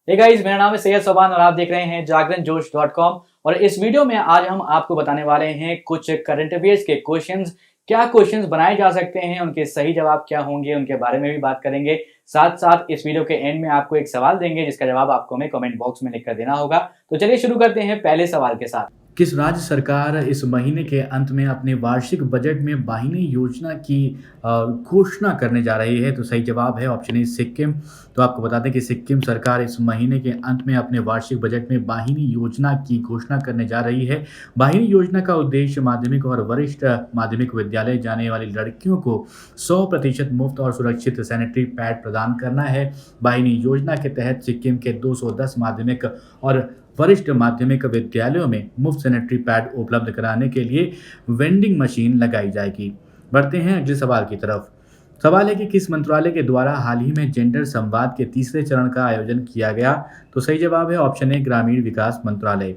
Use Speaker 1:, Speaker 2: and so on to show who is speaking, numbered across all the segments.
Speaker 1: Hey guys, मेरा नाम है सैयद सोबान और आप देख रहे हैं जागरणजोश.com। और इस वीडियो में आज हम आपको बताने वाले हैं कुछ करंट अफेयर्स के क्वेश्चंस। क्या क्वेश्चंस बनाए जा सकते हैं, उनके सही जवाब क्या होंगे, उनके बारे में भी बात करेंगे। साथ साथ इस वीडियो के एंड में आपको एक सवाल देंगे जिसका जवाब आपको हमें कमेंट बॉक्स में लिख कर देना होगा। तो चलिए शुरू करते हैं पहले सवाल के साथ। किस राज्य सरकार इस महीने के अंत में अपने वार्षिक बजट में वाहिनी योजना की घोषणा करने जा रही है? तो सही जवाब है ऑप्शन ए सिक्किम। तो आपको बता दें कि सिक्किम सरकार इस महीने के अंत में अपने वार्षिक बजट में वाहिनी योजना की घोषणा करने जा रही है। वाहिनी योजना का उद्देश्य माध्यमिक और वरिष्ठ माध्यमिक विद्यालय जाने वाली लड़कियों को 100% मुफ्त और सुरक्षित सैनिटरी पैड प्रदान करना है। वाहिनी योजना के तहत सिक्किम के 210 माध्यमिक और वरिष्ठ माध्यमिक विद्यालयों में मुफ्त सैनिटरी पैड उपलब्ध कराने के लिए वेंडिंग मशीन लगाई जाएगी। बढ़ते हैं अगले सवाल की तरफ। सवाल है कि किस मंत्रालय के द्वारा हाल ही में जेंडर संवाद के तीसरे चरण का आयोजन किया गया? तो सही जवाब है ऑप्शन ए ग्रामीण विकास मंत्रालय।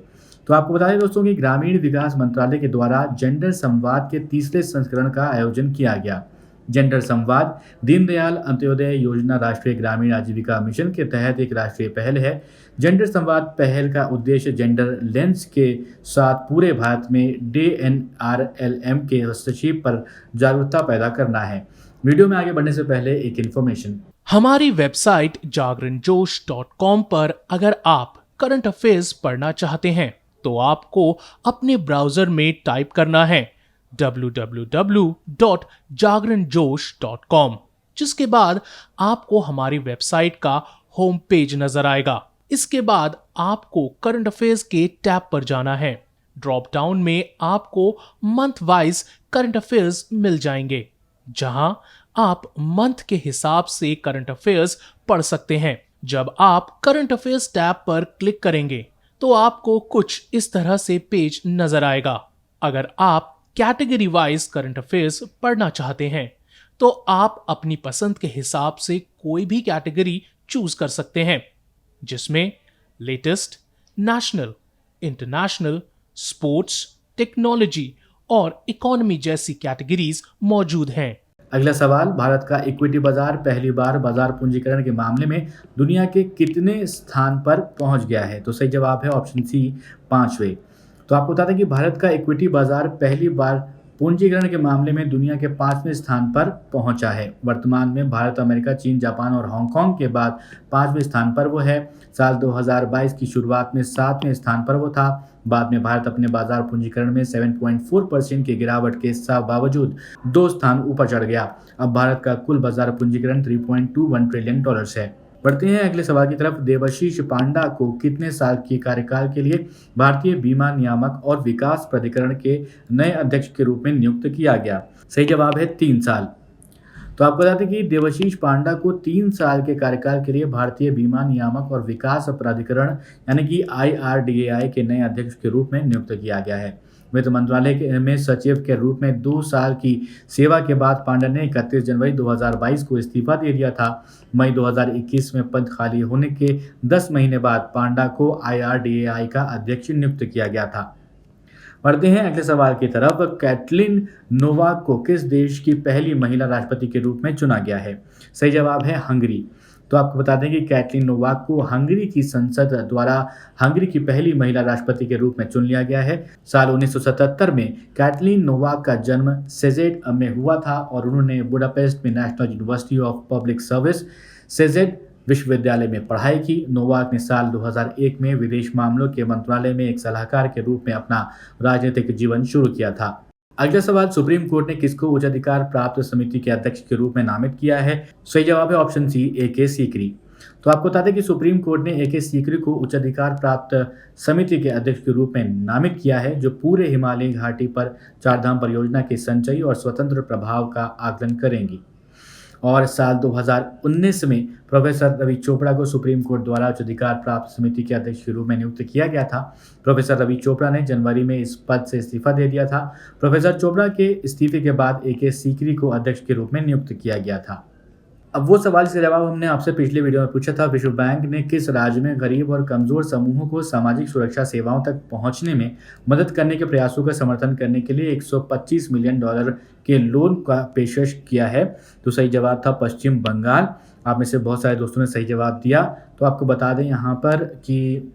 Speaker 1: तो आपको बता दें दोस्तों कि ग्रामीण विकास मंत्रालय के द्वारा जेंडर संवाद के तीसरे संस्करण का आयोजन किया गया। जेंडर संवाद दीनदयाल अंत्योदय योजना राष्ट्रीय ग्रामीण आजीविका मिशन के तहत एक राष्ट्रीय पहल है। जेंडर संवाद पहल का उद्देश्य जेंडर लेंस के साथ पूरे भारत में DNRLM के हस्तक्षेप पर जागरूकता पैदा करना है। वीडियो में आगे बढ़ने से पहले एक इन्फॉर्मेशन।
Speaker 2: हमारी वेबसाइट जागरणजोश.com पर अगर आप करंट अफेयर्स पढ़ना चाहते हैं तो आपको अपने ब्राउजर में टाइप करना है www.jagranjosh.com, जिसके बाद आपको हमारी वेबसाइट का होम पेज नजर आएगा। इसके बाद आपको करंट अफेयर्स के टैब पर जाना है। ड्रॉप डाउन में आपको मंथ वाइज करंट अफेयर्स मिल जाएंगे, जहां आप मंथ के हिसाब से करंट अफेयर्स पढ़ सकते हैं। जब आप करंट अफेयर्स टैब पर क्लिक करेंगे तो आपको कुछ इस तरह से पेज नजर आएगा। अगर आप कैटेगरी वाइज करंट अफेयर्स पढ़ना चाहते हैं तो आप अपनी पसंद के हिसाब से कोई भी कैटेगरी चूज कर सकते हैं, जिसमें latest, national, international, sports, technology और इकोनॉमी जैसी कैटेगरीज मौजूद हैं।
Speaker 1: अगला सवाल, भारत का इक्विटी बाजार पहली बार बाजार पूंजीकरण के मामले में दुनिया के कितने स्थान पर पहुंच गया है? तो सही जवाब है ऑप्शन सी 5वें। तो आपको बता दें कि भारत का इक्विटी बाजार पहली बार पूंजीकरण के मामले में दुनिया के 5वें स्थान पर पहुंचा है। वर्तमान में भारत, अमेरिका, चीन, जापान और हांगकांग के बाद 5वें स्थान पर वो है। साल 2022 की शुरुआत में 7वें स्थान पर वो था। बाद में भारत अपने बाजार पूंजीकरण में 7.4% की गिरावट के बावजूद 2 स्थान ऊपर चढ़ गया। अब भारत का कुल बाजार पूंजीकरण $3.21 ट्रिलियन है। बढ़ते हैं अगले सवाल की तरफ। देवाशीष पांडा को कितने साल के कार्यकाल के लिए भारतीय बीमा नियामक और विकास प्राधिकरण के नए अध्यक्ष के रूप में नियुक्त किया गया? सही जवाब है 3 साल। तो आपको बता दें कि देवाशीष पांडा को 3 साल के कार्यकाल के लिए भारतीय बीमा नियामक और विकास प्राधिकरण यानी कि IRDAI के नए अध्यक्ष के रूप में नियुक्त किया गया है। वित्त मंत्रालय में सचिव के रूप में 2 साल की सेवा के बाद पांडा ने 31 जनवरी 2022 को इस्तीफा दे दिया था। मई 2021 में पद खाली होने के 10 महीने बाद पांडा को IRDAI का अध्यक्ष नियुक्त किया गया था। बढ़ते हैं अगले सवाल की तरफ। कैटलिन नोवाक को किस देश की पहली महिला राष्ट्रपति के रूप में चुना गया है? सही जवाब है हंगरी। तो आपको बता दें कि कैटलिन नोवाक को हंगरी की संसद द्वारा हंगरी की पहली महिला राष्ट्रपति के रूप में चुन लिया गया है। साल 1977 में कैटलिन नोवाक का जन्म सेजेड में हुआ था और उन्होंने बुडापेस्ट में national university of public service Szeged विश्वविद्यालय में पढ़ाई की। नोवाक ने साल 2001 में विदेश मामलों के मंत्रालय में एक सलाहकार के रूप में अपना राजनीतिक जीवन शुरू किया था। अगला सवाल, सुप्रीम कोर्ट ने किसको उच्चाधिकार प्राप्त समिति के अध्यक्ष के रूप में नामित किया है? सही जवाब है ऑप्शन सी AK सीकरी। तो आपको बता दें कि सुप्रीम कोर्ट ने AK सीकरी को उच्चाधिकार प्राप्त समिति के अध्यक्ष के रूप में नामित किया है, जो पूरे हिमालयी घाटी पर चारधाम परियोजना के संचयी और स्वतंत्र प्रभाव का आकलन करेंगी। और साल 2019 में प्रोफेसर रवि चोपड़ा को सुप्रीम कोर्ट द्वारा उच्चाधिकार प्राप्त समिति के अध्यक्ष के रूप में नियुक्त किया गया था। प्रोफेसर रवि चोपड़ा ने जनवरी में इस पद से इस्तीफा दे दिया था। प्रोफेसर चोपड़ा के इस्तीफे के बाद AK सीकरी को अध्यक्ष के रूप में नियुक्त किया गया था। अब वो सवाल इसका जवाब हमने आपसे पिछले वीडियो में पूछा था। विश्व बैंक ने किस राज्य में गरीब और कमज़ोर समूहों को सामाजिक सुरक्षा सेवाओं तक पहुंचने में मदद करने के प्रयासों का समर्थन करने के लिए $125 मिलियन के लोन का पेशकश किया है? तो सही जवाब था पश्चिम बंगाल। आप में से बहुत सारे दोस्तों ने सही जवाब दिया। तो आपको बता दें यहाँ पर कि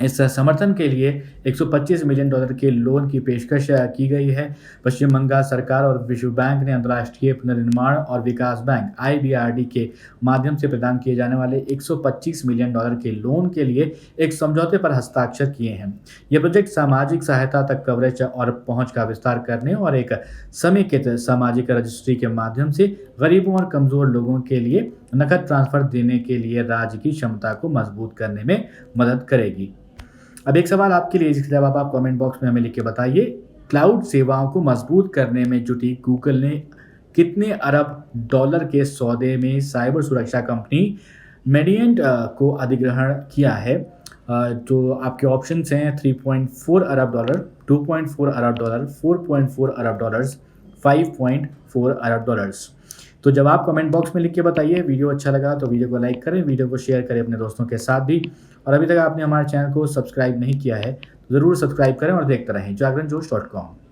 Speaker 1: इस समर्थन के लिए $125 मिलियन के लोन की पेशकश की गई है। पश्चिम बंगाल सरकार और विश्व बैंक ने अंतर्राष्ट्रीय पुनर्निर्माण और विकास बैंक IBRD के माध्यम से प्रदान किए जाने वाले $125 मिलियन के लोन के लिए एक समझौते पर हस्ताक्षर किए हैं। यह प्रोजेक्ट सामाजिक सहायता तक कवरेज और पहुंच का विस्तार करने और एक समेकित सामाजिक रजिस्ट्री के माध्यम से गरीबों और कमज़ोर लोगों के लिए नकद ट्रांसफर देने के लिए राज्य की क्षमता को मजबूत करने में मदद करेगी। अब एक सवाल आपके लिए, जिसके जवाब आप कमेंट बॉक्स में हमें लिख के बताइए। क्लाउड सेवाओं को मजबूत करने में जुटी गूगल ने कितने अरब डॉलर के सौदे में साइबर सुरक्षा कंपनी मेडिएंट को अधिग्रहण किया है? जो आपके ऑप्शंस हैं 3.4 अरब डॉलर, 2.4 अरब डॉलर, 4.4 अरब डॉलर्स, 5.4 अरब डॉलर्स। तो जवाब कमेंट बॉक्स में लिख के बताइए। वीडियो अच्छा लगा तो वीडियो को लाइक करें, वीडियो को शेयर करें अपने दोस्तों के साथ भी। और अभी तक आपने हमारे चैनल को सब्सक्राइब नहीं किया है तो ज़रूर सब्सक्राइब करें और देखते रहें जागरणजोश.com।